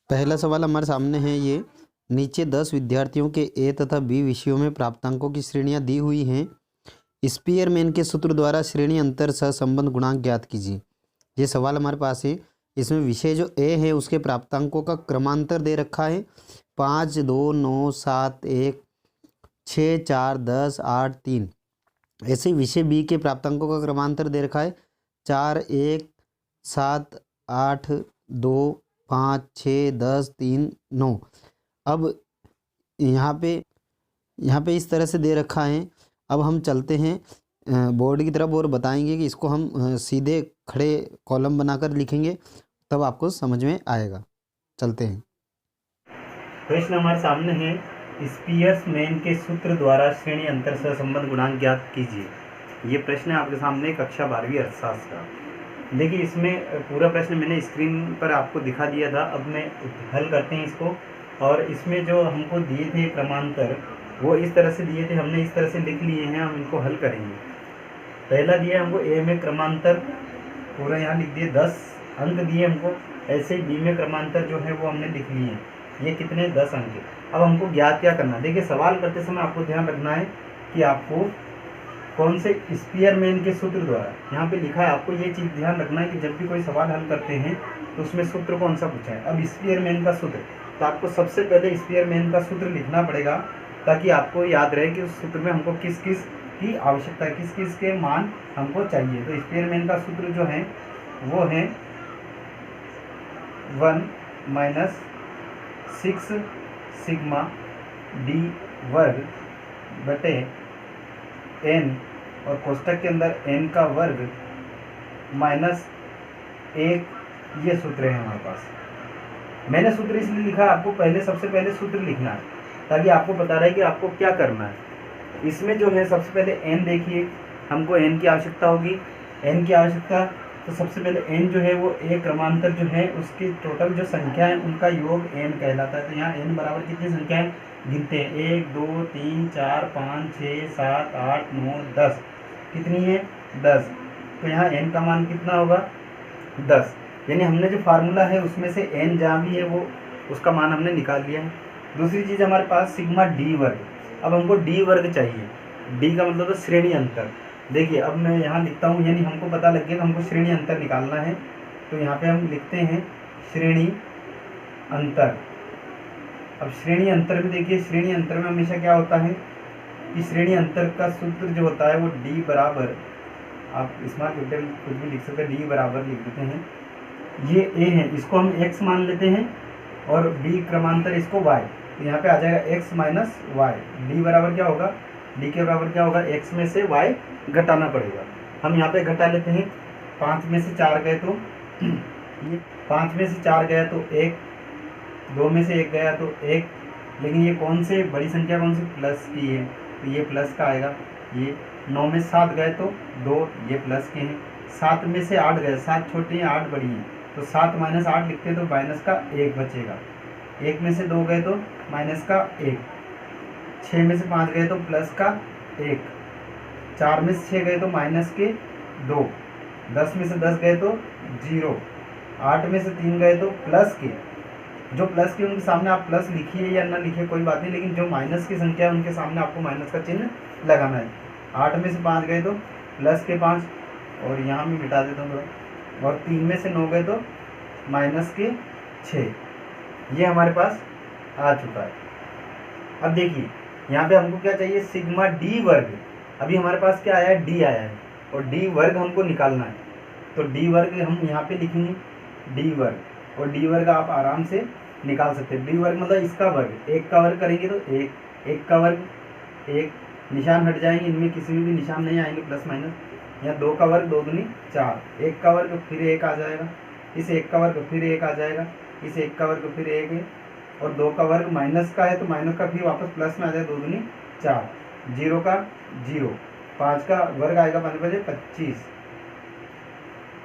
पहला सवाल हमारे सामने है ये। नीचे 10 विद्यार्थियों के ए तथा बी विषयों में प्राप्तांकों की श्रेणियां दी हुई हैं। स्पीयरमैन के सूत्र द्वारा श्रेणी अंतर सहसंबंध गुणांक ज्ञात कीजिए। ये सवाल हमारे पास है। इसमें विषय जो ए है उसके प्राप्तांकों का क्रमांतर दे रखा है 5, 2, 9, 7, 1, 6, 4, 10, 8, 3। ऐसे विषय बी के प्राप्तांकों का क्रमांतर दे रखा है 4, 1, 7, 8, 2, 5, 6, 10, 3, 9। अब यहाँ पे इस तरह से दे रखा है। अब हम चलते हैं बोर्ड की तरफ और बताएंगे कि इसको हम सीधे खड़े कॉलम बनाकर लिखेंगे, तब आपको समझ में आएगा। चलते हैं। प्रश्न हमारे सामने है, स्पीयरमैन के सूत्र द्वारा श्रेणी अंतर सहसंबंध गुणांक ज्ञात कीजिए। ये प्रश्न है आपके सामने कक्षा 12वीं अर्थशास्त्र का। देखिए, इसमें पूरा प्रश्न मैंने स्क्रीन पर आपको दिखा दिया था। अब मैं हल करते हैं इसको। और इसमें जो हमको दिए थे क्रमांतर, वो इस तरह से दिए थे, हमने इस तरह से लिख लिए हैं। हम इनको हल करेंगे। पहला दिया हमको ए में क्रमांतर, पूरा यहाँ लिख दिए, 10 अंक दिए हमको। ऐसे ही बी में क्रमांतर जो है वो हमने लिख लिए हैं। ये कितने, 10 अंक है। अब हमको ज्ञात क्या करना है। देखिए, सवाल करते समय आपको ध्यान रखना है कि आपको कौन से स्पीयरमैन के सूत्र द्वारा, यहाँ पे लिखा है, आपको ये चीज़ ध्यान रखना है कि जब भी कोई सवाल हल करते हैं तो उसमें सूत्र कौन सा पूछा है। अब स्पीयरमैन का सूत्र, तो आपको सबसे पहले स्पीयरमैन का सूत्र लिखना पड़ेगा, ताकि आपको याद रहे कि उस सूत्र में हमको किस किस की आवश्यकता है, किस किस के मान हमको चाहिए। तो स्पीयरमैन का सूत्र जो है वो है 1 माइनस 6 सिग्मा डी वर्ग बटे n, और कोष्टक के अंदर n का वर्ग माइनस 1। ये सूत्र है हमारे पास। मैंने सूत्र इसलिए लिखा, आपको पहले सबसे पहले सूत्र लिखना है, ताकि आपको पता रहे कि आपको क्या करना है। इसमें जो है सबसे पहले n देखिए, हमको n की आवश्यकता होगी। n की आवश्यकता, तो सबसे पहले n जो है वो एक क्रमांतर जो है उसकी टोटल जो संख्या है उनका योग n कहलाता है। तो यहाँ n बराबर कितनी संख्या है, गिनते हैं, 1, 2, 3, 4, 5, 6, 7, 8, 9, 10। कितनी है, 10। तो यहाँ n का मान कितना होगा, 10। यानी हमने जो फार्मूला है उसमें से n जहाँ भी है वो उसका मान हमने निकाल लिया है। दूसरी चीज़ हमारे पास सिग्मा डी वर्ग। अब हमको डी वर्ग चाहिए। डी का मतलब है श्रेणी अंतर। देखिए, अब मैं यहाँ लिखता हूँ, यानी हमको पता लग गया कि हमको श्रेणी अंतर निकालना है। तो यहाँ पे हम लिखते हैं श्रेणी अंतर। अब श्रेणी अंतर में देखिए, श्रेणी अंतर में हमेशा क्या होता है कि श्रेणी अंतर का सूत्र जो होता है वो डी बराबर, आप स्मॉल कैपिटल कुछ भी लिख सकते हैं, डी बराबर लिख देते हैं। ये ए है, इसको हम x मान लेते हैं, और b क्रमांतर इसको y। तो यहाँ पे आ जाएगा x माइनस वाई। डी बराबर क्या होगा, डी के बराबर क्या होगा, x में से y घटाना पड़ेगा। हम यहाँ पे घटा लेते हैं। 5 में से 4 गए तो ये 5 में से 4 गया तो 1, 2 में से 1 गया तो 1। लेकिन ये कौन से बड़ी संख्या, कौन सी, प्लस की है, तो ये प्लस का आएगा। ये 9 में से 7 गए तो 2, ये प्लस के हैं। 7 में से 8 गए, 7 छोटी हैं 8 बड़ी हैं, तो 7 माइनस 8 लिखते हैं तो माइनस का 1 बचेगा। 1 में से 2 गए तो माइनस का 1। 6 में से 5 गए तो प्लस का 1। 4 में से 6 गए तो माइनस के 2। 10 में से 10 गए तो 0। 8 में से 3 गए तो प्लस के। जो प्लस के उनके सामने आप प्लस लिखिए या ना लिखिए कोई बात नहीं, लेकिन जो माइनस की संख्या है उनके सामने आपको माइनस का चिन्ह लगाना है। 8 में से 5 गए तो प्लस के 5, और यहाँ मैं मिटा देता हूँ थोड़ा। और 3 में से 9 गए तो माइनस के 6। ये हमारे पास आ चुका है। अब देखिए, यहाँ पे हमको क्या चाहिए, सिग्मा डी वर्ग। अभी हमारे पास क्या आया है, डी आया है, और डी वर्ग हमको निकालना है। तो डी वर्ग हम यहाँ पे लिखेंगे, डी वर्ग। और डी वर्ग आप आराम से निकाल सकते हैं। डी वर्ग मतलब इसका वर्ग, 1 का वर्ग करेंगे तो 1, 1 का वर्ग 1, निशान हट जाएंगे, इनमें किसी में भी निशान नहीं आएंगे प्लस माइनस। यहाँ 2 का वर्ग 2 दूनी 4, 1 का वर्ग फिर 1 आ जाएगा, इस 1 का वर्ग फिर 1 आ जाएगा, इस 1 का वर्ग फिर 1 है, और 2 का वर्ग माइनस का है तो माइनस का फिर वापस प्लस में आ जाएगा, 2 दूनी 4, 0 का 0, 5 का वर्ग आएगा 5 बजे 25,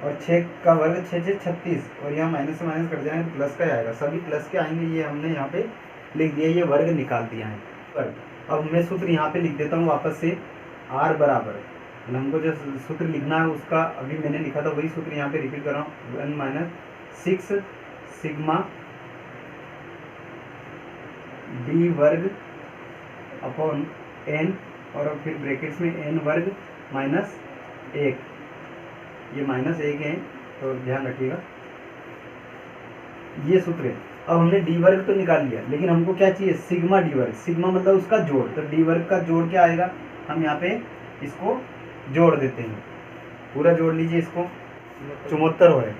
और 6 का वर्ग 6 से 36, और यहाँ माइनस से माइनस कट जाएंगे तो प्लस का आएगा। सभी प्लस के आएंगे। ये हमने यहाँ पे लिख दिया, ये वर्ग निकाल दिया है वर्ग। अब मैं सूत्र यहाँ पे लिख देता हूँ वापस से, r बराबर, हमको जो सूत्र लिखना है उसका अभी मैंने लिखा था वही सूत्र यहाँ पे रिपीट कर रहा हूँ। 1 माइनस 6 सिग्मा डी वर्ग अपॉन एन और फिर ब्रैकेट्स में एन वर्ग माइनस 1, ये माइनस 1 है तो ध्यान रखिएगा, ये सूत्र है। अब हमने डी वर्ग तो निकाल लिया, लेकिन हमको क्या चाहिए, सिग्मा डी वर्ग। सिग्मा मतलब उसका जोड़, तो डी वर्ग का जोड़ क्या आएगा, हम यहाँ पे इसको जोड़ देते हैं, पूरा जोड़ लीजिए इसको, 74 हो रहे।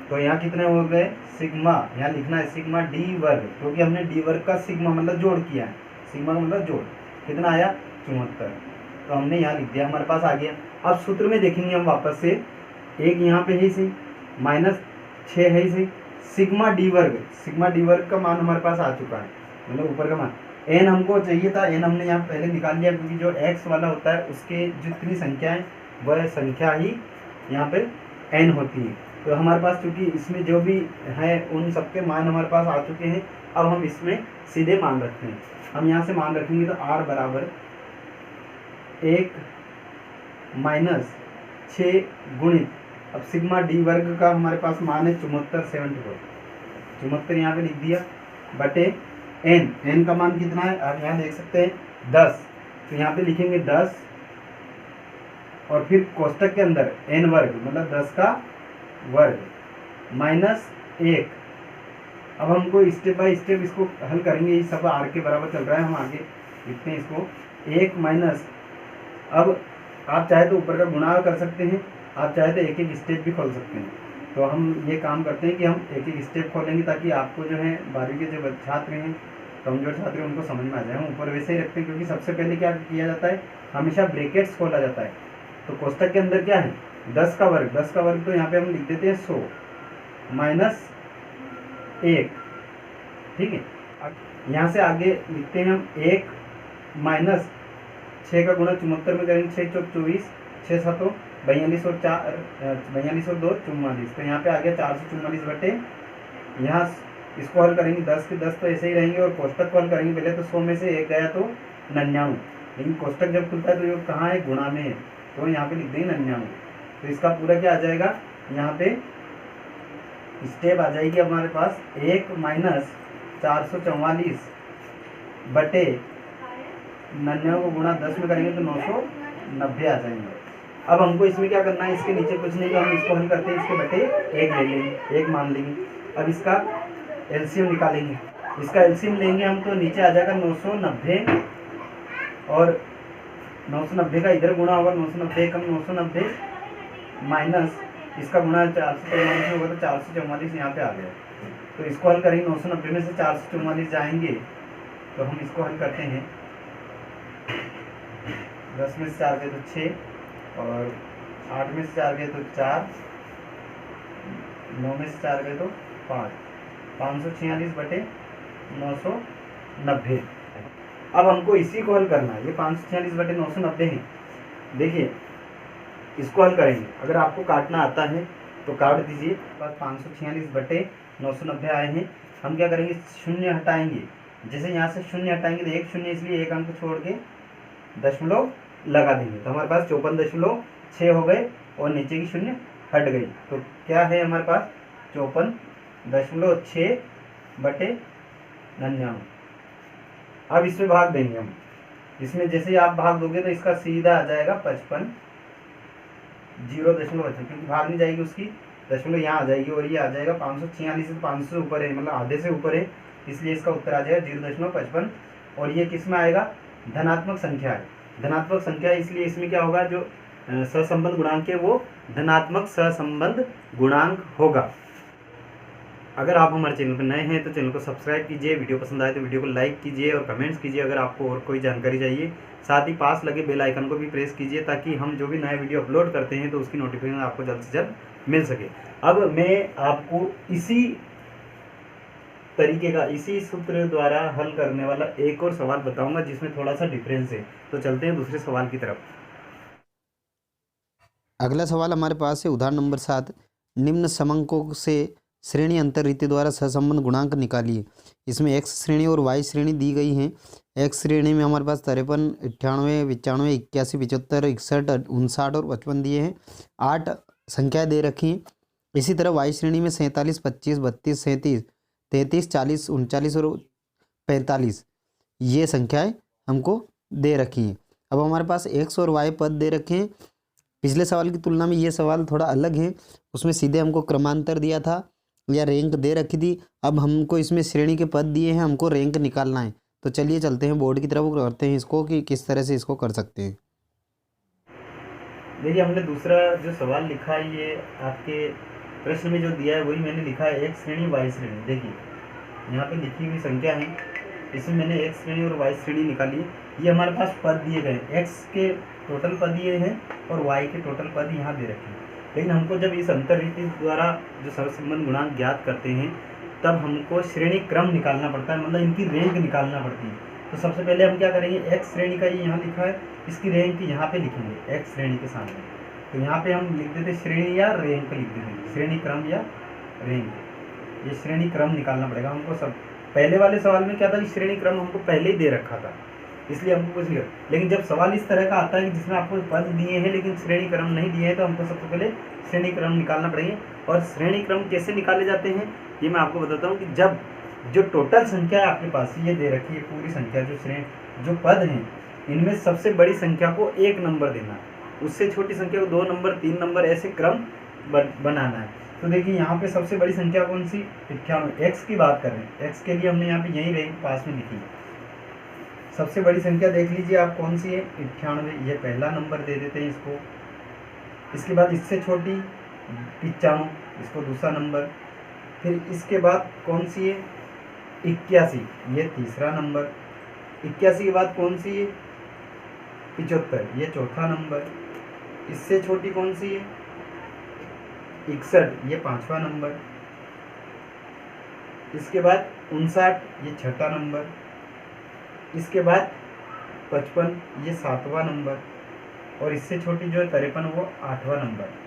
तो यहाँ कितने हो गए, सिग्मा, यहाँ लिखना है सिग्मा डी वर्ग, क्योंकि हमने डी वर्ग का सिग्मा मतलब जोड़ किया है, सिग्मा का मतलब जोड़, कितना आया 74, तो हमने यहाँ लिख दिया, हमारे पास आ गया। अब सूत्र में देखेंगे हम वापस से, एक यहाँ पे है सी माइनस 6 है सी, सिग्मा डी वर्ग का मान हमारे पास आ चुका है, मतलब ऊपर का मान। एन हमको चाहिए था, एन हमने यहाँ पहले निकाल लिया, क्योंकि जो एक्स वाला होता है उसके जितनी संख्या है वह संख्या ही यहाँ पे एन होती है। तो हमारे पास चूँकि इसमें जो भी है उन सबके मान हमारे पास आ चुके हैं। अब हम इसमें सीधे मान रखते हैं, हम यहाँ से मान रखेंगे तो r बराबर 1 माइनस 6 गुणित, अब सिग्मा डी वर्ग का हमारे पास मान है 74 यहाँ पे लिख दिया, बटे एन का मान कितना है आप यहाँ देख सकते हैं 10, तो यहाँ पे लिखेंगे 10 और फिर कोष्टक के अंदर एन वर्ग मतलब 10 का वर्ग माइनस 1। अब हमको स्टेप बाय स्टेप इसको हल करेंगे, ये सब आर के बराबर चल रहा है, हम आगे लिखते हैं इसको 1 माइनस, अब आप चाहे तो ऊपर का गुणा कर सकते हैं, आप चाहे तो एक एक स्टेप भी खोल सकते हैं। तो हम ये काम करते हैं कि हम एक एक स्टेप खोलेंगे ताकि आपको जो है 12वीं के जो छात्र हैं, कमजोर छात्र हैं, उनको समझ में आ जाए। हम ऊपर वैसे ही रखते हैं, क्योंकि सबसे पहले क्या किया जाता है, हमेशा ब्रैकेट्स खोला जाता है। तो कोष्टक के अंदर क्या है 10 का वर्ग तो यहाँ पे हम लिख देते हैं 100 माइनस 1, ठीक है। यहाँ से आगे लिखते हैं हम 1 माइनस 6 का गुणा 74 में करेंगे, 6 चौक 24, 6 7 42 और 4 42 और 2 44, तो यहाँ पे आ गया 444 बटे, यहाँ इसको हल करेंगे 10 के 10 तो ऐसे ही रहेंगे, और कोष्टक को हल करेंगे पहले तो 100 में से 1 गया तो 99, लेकिन कोष्टक जब खुलता है तो ये कहाँ है, गुणा में है, तो यहाँ पे लिख देंगे 99। तो इसका पूरा क्या आ जाएगा, यहाँ पे स्टेप आ जाएगी हमारे पास 1 माइनस 444 बटे 99 को गुणा 10 में करेंगे तो 990 आ जाएंगे। अब हमको इसमें क्या करना है, इसके नीचे कुछ नहीं, तो हम इसको हल करते हैं, इसके बटे 1 ले लेंगे, 1 मान लेंगे। अब इसका एलसीएम निकालेंगे, इसका एलसीएम लेंगे हम तो नीचे आ जाएगा 990, और 990 का इधर गुणा होगा, 990 कम 990 माइनस इसका गुणा 444 होगा तो 444 यहाँ पे आ गया। तो इसको हल करेंगे, 990 में से 444 जाएंगे तो हम इसको हल करते हैं, 10 में से 4 गए तो 6, और 8 में से 4 गए तो 4, 9 में से 4 गए तो 5, 546 बटे 990। अब हमको इसी को हल करना है, ये 546 बटे 990 है। देखिए इसको हल करेंगे, अगर आपको काटना आता है तो काट दीजिए, बस 546 बटे 990 आए हैं। हम क्या करेंगे, शून्य हटाएंगे, जैसे यहाँ से शून्य हटाएंगे तो 1 शून्य, इसलिए 1 अंक छोड़ के दशमलव लगा देंगे, तो हमारे पास 54.6 हो गए, और नीचे की शून्य हट गई, तो क्या है हमारे पास 54.6 बटे 99। अब इसमें भाग देंगे हम, इसमें जैसे आप भाग दोगे तो इसका सीधा आ जाएगा 55, 0.5, क्योंकि भाग नहीं जाएगी उसकी, दशमलव यहाँ आ जाएगी, और ये आ जाएगा 546 से 500 से ऊपर है, मतलब आधे से ऊपर है, इसलिए इसका उत्तर आ जाएगा 0.55। और ये किस में आएगा, धनात्मक संख्या है, धनात्मक संख्या है, इसलिए इसमें क्या होगा, जो सहसंबंध गुणांक है वो धनात्मक सहसंबंध गुणांक होगा। अगर आप हमारे चैनल पर नए हैं तो चैनल को सब्सक्राइब कीजिए, वीडियो पसंद आए तो वीडियो को लाइक कीजिए और कमेंट्स कीजिए अगर आपको और कोई जानकारी चाहिए। साथ ही पास लगे बेल आइकन को भी प्रेस कीजिए ताकि हम जो भी नए वीडियो अपलोड करते हैं तो उसकी नोटिफिकेशन आपको जल्द से जल्द मिल सके। अब मैं आपको इसी तरीके का, इसी सूत्र द्वारा हल करने वाला एक और सवाल बताऊंगा जिसमें थोड़ा सा डिफरेंस है। तो चलते हैं दूसरे सवाल की तरफ। अगला सवाल हमारे पास है उदाहरण नंबर 7, निम्न समंकों से श्रेणी अंतर रीति द्वारा सहसंबंध गुणांक निकालिए। इसमें एक्स श्रेणी और वाई श्रेणी दी गई हैं। एक्स श्रेणी में हमारे पास 53, 98, 95, 81, 75, 61, 59 और 55 दिए हैं। 8 संख्याएं दे रखी हैं। इसी तरह वाई श्रेणी में 47, 25, 32, 37, 33, 40, 39 और 45 ये संख्याएं हमको दे रखी हैं। अब हमारे पास एक्स और वाई पद दे रखे हैं। पिछले सवाल की तुलना में ये सवाल थोड़ा अलग है, उसमें सीधे हमको क्रमांतर दिया था या रैंक दे रखी थी। अब हमको इसमें श्रेणी के पद दिए हैं, हमको रैंक निकालना है। तो चलिए चलते हैं बोर्ड की तरफ और करते हैं इसको कि किस तरह से इसको कर सकते हैं। देखिए हमने दूसरा जो सवाल लिखा है ये आपके प्रश्न में जो दिया है वही मैंने लिखा है, एक श्रेणी वाई श्रेणी। देखिए यहाँ पे लिखी हुई संख्या है, इसमें मैंने एक श्रेणी और वाई श्रेणी निकाली है। ये हमारे पास पद दिए गए, एक्स के टोटल पद ये हैं और वाई के टोटल पद यहाँ दे रखे हैं। लेकिन हमको जब इस अंतर रीति द्वारा जो सहसंबंध गुणांक ज्ञात करते हैं तब हमको श्रेणी क्रम निकालना पड़ता है, मतलब इनकी रैंक निकालना पड़ती है। तो सबसे पहले हम क्या करेंगे, एक्स श्रेणी का ये यहाँ लिखा है, इसकी रैंक यहाँ पे लिखेंगे एक्स श्रेणी के सामने। तो यहाँ पे हम लिख देते श्रेणी या रैंक लिख देते, श्रेणी क्रम या रैंक। ये श्रेणी क्रम निकालना पड़ेगा हमको। सब पहले वाले सवाल में क्या था कि श्रेणी क्रम हमको पहले ही दे रखा था, इसलिए हमको कुछ लिखा। लेकिन जब सवाल इस तरह का आता है कि जिसमें आपको पद दिए हैं लेकिन श्रेणी क्रम नहीं दिए हैं, तो हमको सबसे पहले श्रेणी क्रम निकालना पड़ेंगे। और श्रेणी क्रम कैसे निकाले जाते हैं ये मैं आपको बताता हूँ कि जब जो टोटल संख्या है आपके पास ये दे रखी है, पूरी संख्या जो पद हैं इनमें सबसे बड़ी संख्या को 1 नंबर देना, उससे छोटी संख्या को 2 नंबर 3 नंबर ऐसे क्रम बनाना है। तो देखिए यहाँ पे सबसे बड़ी संख्या कौन सी, 98। एक्स की बात कर रहे हैं, एक्स के लिए हमने यहाँ पे यही रैंक पास में लिखी है। सबसे बड़ी संख्या देख लीजिए आप कौन सी है, 98। ये पहला नंबर दे देते हैं इसको। इसके बाद इससे छोटी 95, इसको दूसरा नंबर। फिर इसके बाद कौन सी है, 81, ये तीसरा नंबर। 81 के बाद कौन सी है, 75, ये चौथा नंबर। इससे छोटी कौन सी है, 61, ये 5वां नंबर। इसके बाद 59, ये 6ठा नंबर। इसके बाद 55, ये 7वां नंबर। और इससे छोटी जो है 53, वो 8वां नंबर।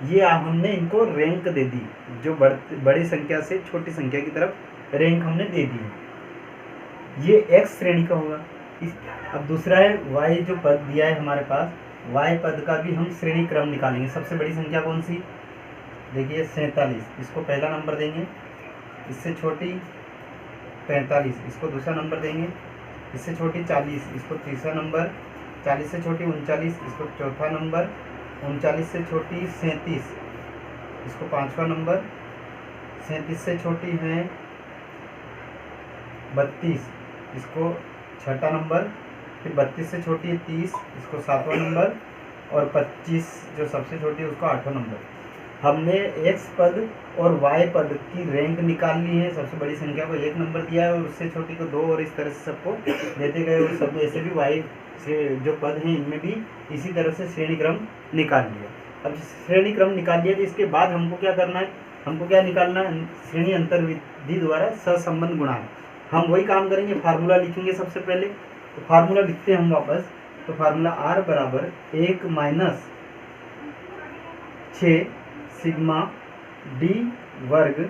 ये हमने इनको रैंक दे दी, जो बड़ी संख्या से छोटी संख्या की तरफ रैंक हमने दे दी है। ये एक्स श्रेणी का होगा। अब दूसरा है वाई, जो पद दिया है हमारे पास, वाई पद का भी हम श्रेणी क्रम निकालेंगे। सबसे बड़ी संख्या कौन सी, देखिए 47, इसको पहला नंबर देंगे। इससे छोटी 45, इसको दूसरा नंबर देंगे। इससे छोटी 40, इसको तीसरा नंबर। 40 से छोटी 39, इसको चौथा नंबर। 39 से छोटी 37, इसको 5वां नंबर। 37 से छोटी है 32, इसको 6ठा नंबर। फिर 32 से छोटी है 30, इसको 7वां नंबर। और 25 जो सबसे छोटी है उसको 8वां नंबर। हमने एक्स पद और वाई पद की रैंक निकाल ली है। सबसे बड़ी संख्या को 1 नंबर दिया है और उससे छोटी को 2, और इस तरह से सबको देते गए। और सब ऐसे भी वाई से जो पद हैं इनमें भी इसी तरह से श्रेणी क्रम निकाल लिया। अब श्रेणी क्रम निकाल लिया तो इसके बाद हमको क्या करना है, हमको क्या निकालना है, श्रेणी अंतर विधि द्वारा सहसंबंध गुणांक। हम वही काम करेंगे, फार्मूला लिखेंगे सबसे पहले। तो फार्मूला लिखते हैं हम वापस। तो फार्मूला R बराबर 1 माइनस 6 सिग्मा d वर्ग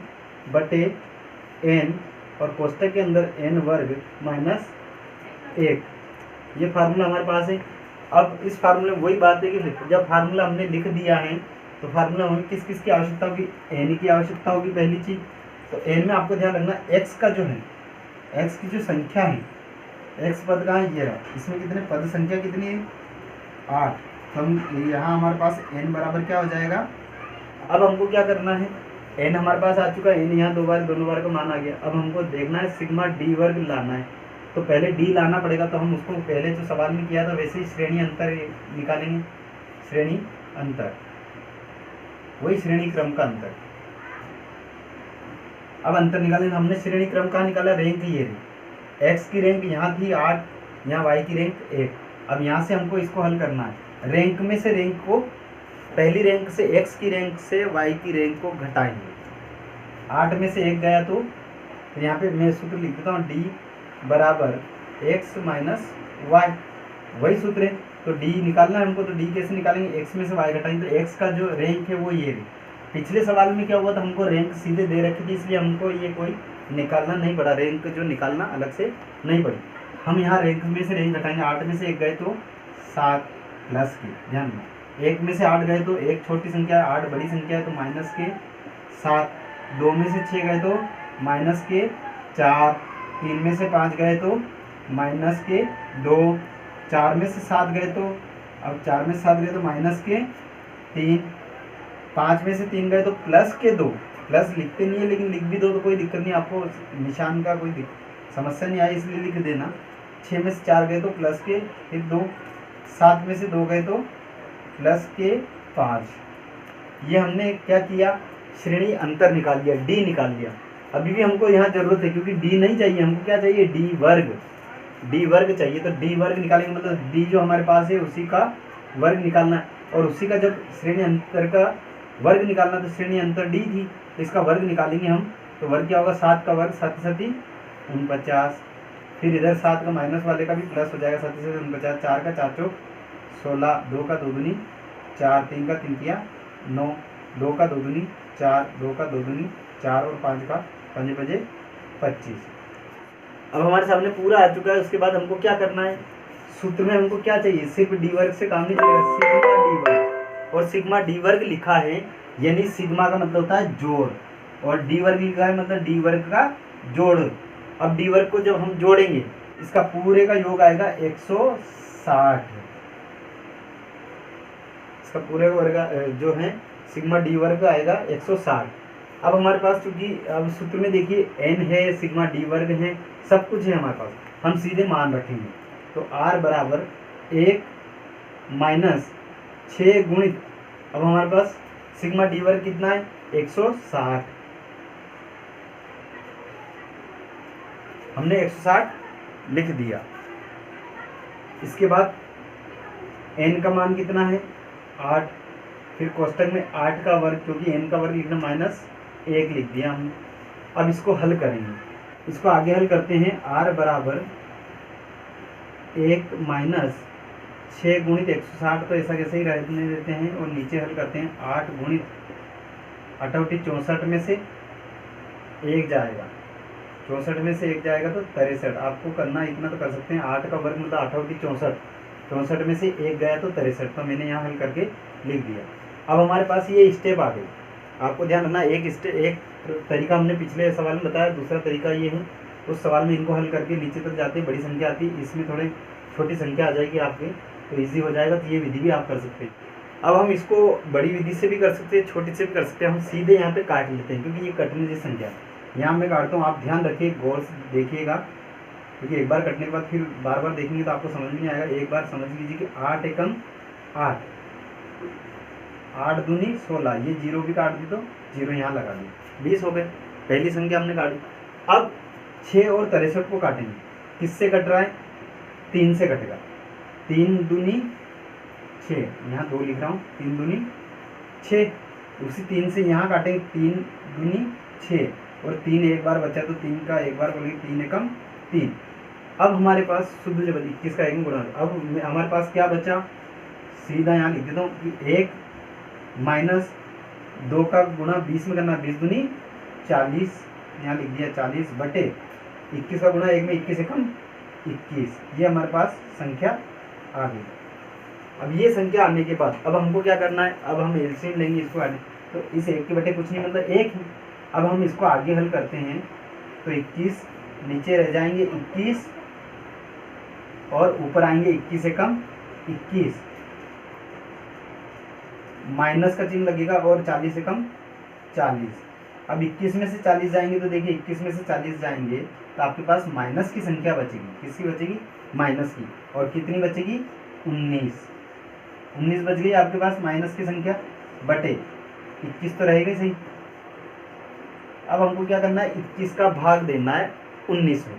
बटे n, और कोष्टक के अंदर n वर्ग माइनस 1। ये फार्मूला हमारे पास है। अब इस फार्मूले में वही बात है कि जब फार्मूला हमने लिख दिया है तो फार्मूला हमें किस किस की आवश्यकता होगी, n की आवश्यकता होगी पहली चीज़। तो n में आपको ध्यान रखना x का जो है, x की जो संख्या है, x पद का है ये रहा। इसमें कितने पद संख्या कितनी है, 8। तो हम यहाँ हमारे पास n बराबर क्या हो जाएगा। अब हमको क्या करना है, n हमारे पास आ चुका है, n यहाँ दोनों बार का मान आ गया। अब हमको देखना है सिग्मा d वर्ग लाना है। तो पहले d लाना पड़ेगा। तो हम उसको पहले जो सवाल में किया था वैसे ही श्रेणी अंतर निकालेंगे। श्रेणी अंतर, वही श्रेणी क्रम का अंतर। अब अंतर निकालेंगे। हमने श्रेणी क्रम का निकाला, रैंक ये रही। x की रैंक यहाँ थी 8, यहाँ y की रैंक 1। अब यहाँ से हमको इसको हल करना है। रैंक में से रैंक को, पहली रैंक से x की रैंक से y की रैंक को घटाएंगे। 8 में से 1 गया तो यहाँ पे मैं सूत्र लिख देता हूँ, d बराबर x माइनस y, वही सूत्र है। तो d निकालना है हमको। तो d कैसे निकालेंगे, x में से y घटाएंगे। तो x का जो रैंक है वो ये रही। पिछले सवाल में क्या हुआ था, हमको रैंक सीधे दे रखी थी, इसलिए हमको ये कोई निकालना नहीं पड़ा, रैंक जो निकालना अलग से नहीं पड़ी। हम यहाँ रैंक में से रैंक घटाएंगे। 8 में से 1 गए तो 7 प्लस के, ध्यान में 1 में से 8 गए तो 1 छोटी संख्या है, 8 बड़ी संख्या है तो माइनस के 7। 2 में से 6 गए तो माइनस के 4। 3 में से 5 गए तो माइनस के 2, 4 में से 7 गए तो, अब 4 में से 7 गए तो माइनस के 3, 5 में से 3 गए तो प्लस के 2। प्लस लिखते नहीं है लेकिन लिख भी दो तो कोई दिक्कत नहीं, आपको निशान का कोई समस्या नहीं आई इसलिए लिख देना। 6 में से 4 गए तो प्लस के फिर 2, 7 में से 2 गए तो प्लस के 5। ये हमने क्या किया, श्रेणी अंतर निकाल लिया, डी निकाल लिया। अभी भी हमको यहाँ जरूरत है क्योंकि डी नहीं चाहिए, हमको क्या चाहिए, डी वर्ग। डी वर्ग चाहिए तो डी वर्ग निकालेंगे, मतलब डी जो हमारे पास है उसी का वर्ग निकालना है, और उसी का जब श्रेणी अंतर का वर्ग निकालना तो श्रेणी अंतर डी थी तो इसका वर्ग निकालेंगे हम। तो वर्ग क्या होगा, 7 का वर्ग 7 7 49, फिर इधर 7 का माइनस वाले का भी प्लस हो जाएगा, 7 7 49, 4 का 4 चौक 16, 2 का 2 दूनी 4, 3 का 3 तिया 9, 2 का 2 दूनी 4, 2 का 2 दूनी 4 और 5 का 5 बजे 25। अब हमारे सामने पूरा आ चुका है। उसके बाद हमको क्या करना है, सूत्र में हमको क्या चाहिए, सिर्फ डी वर्ग से काम नहीं चलेगा, सिग्मा डी वर्ग। और सिग्मा डी वर्ग लिखा है यानी सिग्मा का मतलब होता है जोड़, और डी वर्ग लिखा है मतलब डी वर्ग का जोड़। अब डी वर्ग को जब हम जोड़ेंगे इसका पूरे का योग आएगा 160। इसका पूरे वर्ग जो है सिग्मा डी वर्ग आएगा 160। अब हमारे पास चूंकि अब सूत्र में देखिए n है, सिग्मा डी वर्ग है, सब कुछ है हमारे पास, हम सीधे मान रखेंगे। तो r बराबर 1 माइनस 6 गुणित, अब हमारे पास सिग्मा डी वर्ग कितना है 160, हमने 160 लिख दिया। इसके बाद n का मान कितना है 8, फिर कोष्टक में 8 का वर्ग, क्योंकि n का वर्ग लिखना माइनस 1 लिख दिया हमने। अब इसको हल करेंगे, इसको आगे हल करते हैं। r बराबर 1 माइनस 6 गुणित 160, तो ऐसा कैसे ही रहने देते हैं और नीचे हल करते हैं। 8 गुणित 8 64 में से 1 जाएगा, 64 में से 1 जाएगा तो 63। आपको करना इतना तो कर सकते हैं, 8 का वर्ग मतलब 8 64, 64 में से 1 गया तो 63, तो मैंने यहाँ हल करके लिख दिया। अब हमारे पास ये स्टेप आ गई, आपको ध्यान रखना एक तरीका हमने पिछले सवाल में बताया, दूसरा तरीका ये है। उस सवाल में इनको हल करके नीचे तक जाते बड़ी संख्या आती है, इसमें थोड़ी छोटी संख्या आ जाएगी आपके, तो इजी हो जाएगा। तो ये विधि भी आप कर सकते हैं। अब हम इसको बड़ी विधि से भी कर सकते हैं, छोटी से भी कर सकते हैं। हम सीधे यहाँ पे काट लेते हैं क्योंकि ये कटने की संख्या है। यहाँ मैं काटता हूँ, आप ध्यान रखिए, गौर से देखिएगा, क्योंकि एक बार कटने के बाद फिर बार बार देखेंगे तो आपको समझ में नहीं आएगा। एक बार समझ लीजिए कि 8 एकम 8, 8 दूनी 16, ये 0 भी काट दी तो 0 यहाँ लगा दी, 20 हो गए। पहली संख्या हमने काटी। अब 6 और 63 को काटेंगे, किससे कट रहा है, 3 से कटेगा। 3 दूनी 6, यहाँ 2 लिख रहा हूँ, 3 दूनी 6, उसी 3 से यहाँ काटेंगे, 3 दूनी 6 और 3 एक बार बचा तो 3 का एक बार बोलेंगे, 3 एकम 3। अब हमारे पास शुद्ध जब 21 का एक गुणा, अब हमारे पास क्या बचा, सीधा यहाँ लिख देता हूँ कि 1 माइनस 2 का गुणा 20 में करना, 20 दूनी 40, यहाँ लिख दिया 40 बटे 21 का गुणा 1 में 21 एकम 21। ये हमारे पास संख्या आ गई। अब ये संख्या आने के बाद अब हमको क्या करना है, अब हम एलसीएम लेंगे इसको आने, तो इस 1 के बटे कुछ नहीं मतलब 1 ही। अब हम इसको आगे हल करते हैं तो 21 नीचे रह जाएंगे 21 और ऊपर आएंगे 21 एकम 21, माइनस का चिन्ह लगेगा और 40 एकम 40। अब 21 में से 40 जाएंगे तो देखिए 21 में से 40 जाएंगे तो आपके पास माइनस की संख्या बचेगी। किसकी बचेगी, माइनस की। और कितनी बचेगी, 19। 19 बच गई आपके पास माइनस की संख्या बटे 21 तो रहेगा सही। अब हमको क्या करना है, 21 का भाग देना है 19 में।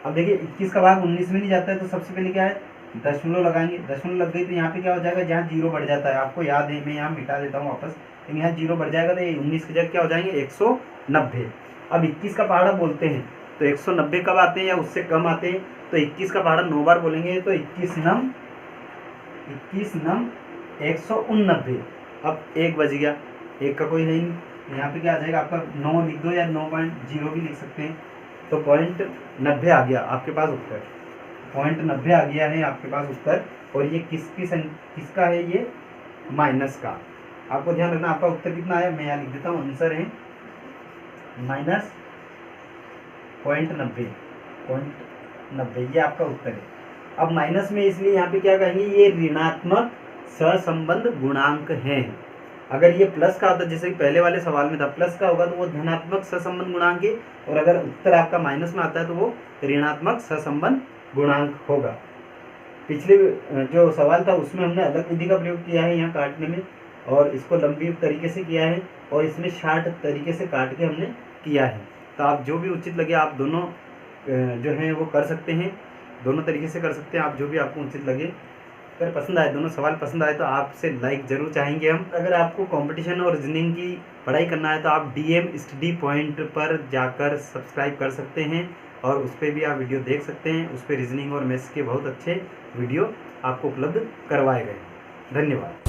अब देखिए 21 का भाग 19 में नहीं जाता है तो सबसे पहले क्या है, दशमलव लगाएंगे। दशमलव लग गई तो यहाँ पे क्या हो जाएगा, जहाँ 0 बढ़ जाता है, आपको याद है, मैं यहाँ मिटा देता हूँ वापस, लेकिन यहाँ 0 बढ़ जाएगा तो ये 19 की जगह क्या हो जाएंगे 190। अब 21 का पहाड़ा बोलते हैं तो 190 कब आते हैं या उससे कम आते हैं, तो 21 का पहाड़ा 9 बार बोलेंगे तो 21 नम 189। अब 1 बज गया, 1 का कोई है नहीं, यहाँ पे क्या आ जाएगा आपका 9 लिख दो या 9.0 भी लिख सकते हैं। तो 0.90 आ गया आपके पास उत्तर, 0.90 आ गया है आपके पास उत्तर। और ये किसका है, ये माइनस का। आपको ध्यान रखना आपका उत्तर कितना आया, मैं यहाँ लिख देता हूँ, आंसर है -0.90। 90, ये आपका उत्तर है। अब माइनस में इसलिए यहाँ पे क्या कहेंगे, ये ऋणात्मक सहसंबंध गुणांक हैं। अगर ये प्लस का होता, जैसे कि पहले वाले सवाल में था प्लस का होगा तो वो धनात्मक सहसंबंध गुणांक है, और अगर उत्तर आपका माइनस में आता है तो वो ऋणात्मक सहसंबंध गुणांक होगा। पिछले जो सवाल था उसमें हमने अलग विधि का प्रयोग किया है यहाँ काटने में, और इसको लंबी तरीके से किया है, और इसमें शार्ट तरीके से काट के हमने किया है। तो आप जो भी उचित लगे आप दोनों जो हैं वो कर सकते हैं, दोनों तरीके से कर सकते हैं, आप जो भी आपको उचित लगे। अगर पसंद आए, दोनों सवाल पसंद आए तो आपसे लाइक ज़रूर चाहेंगे हम। अगर आपको कंपटीशन और रीजनिंग की पढ़ाई करना है तो आप DM स्टडी पॉइंट पर जाकर सब्सक्राइब कर सकते हैं, और उस पर भी आप वीडियो देख सकते हैं। उस पर रीजनिंग और मैथ्स के बहुत अच्छे वीडियो आपको उपलब्ध करवाए गए। धन्यवाद।